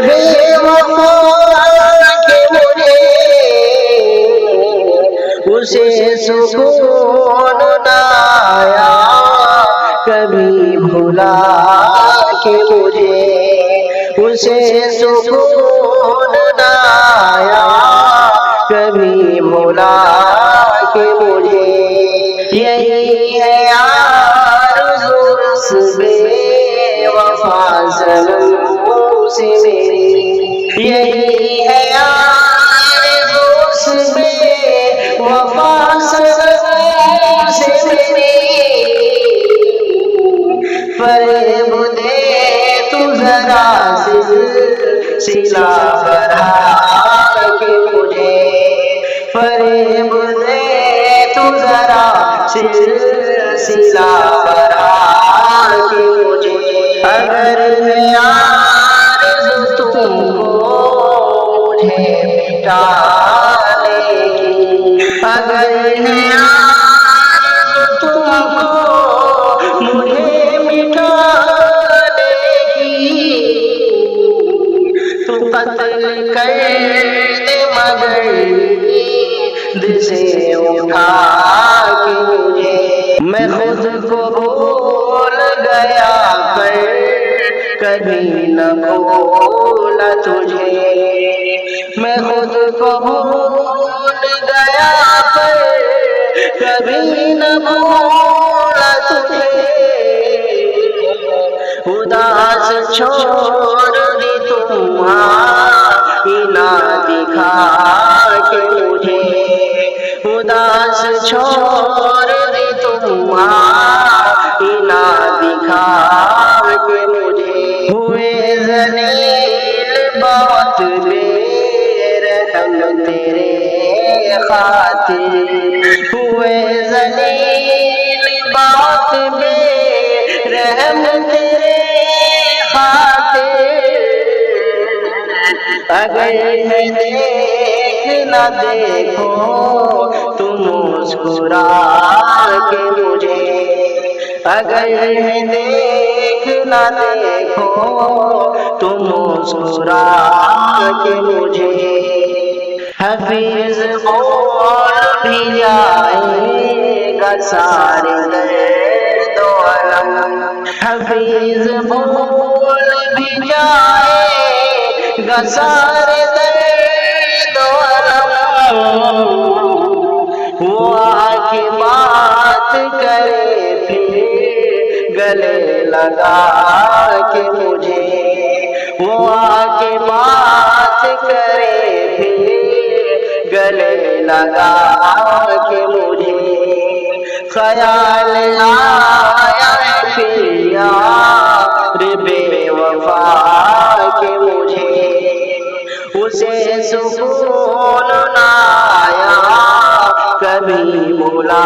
بے وفا کہ مجھے اسے سکون نہ آیا کبھی بھلا کہ مجھے اسے سکون نہ آیا کبھی بھلا کہ مجھے یہی ہے آرزو اس بے وفا صنم سے میری یہی ہے آرزو اس بے وفا صنم سے میری فریب دے تو ذرا سلسلہ بڑھا کہ مجھے فریب دے تو ذرا سلسلہ بڑھا کہ مجھے اگر میں آرزو تم کو مجھے مٹانے کی اگر میں آرزو تم کو مجھے مٹانے کی تو قتل کر دے مگر دل سے اٹھا کہ مجھے میں خود کو بھول گیا پر کبھی نہ بھولا تجھے میں خود کو بھول گیا پر کبھی نہ بھولا تجھے اداس چھوڑ دی تمہاری نہ دکھا کہ مجھے اداس چھوڑ دی تمہاری نہ دکھا کہ مجھے ہوئے ذلیل بہت بے رحم تیرے خاطر ہوئے ذلیل بہت بے رحم تیرے خاطر اگر دیکھ نہ دیکھو تم مسکرا کے مجھے اگر دیکھ نہ دیکھو تم مسکرا کے مجھے حفیظ بول بھی جائے گا سارے درد و الم حفیظ بول بھی جائے گا سارے درد و الم وہ آ کے بات کرے پھر گلے لگا کے مجھے وہ آ کے بات کرے پھر گلے لگا کے مجھے خیال آیا پھر یار بے وفا کے مجھے اسے سکون نہ آیا کبھی بھلا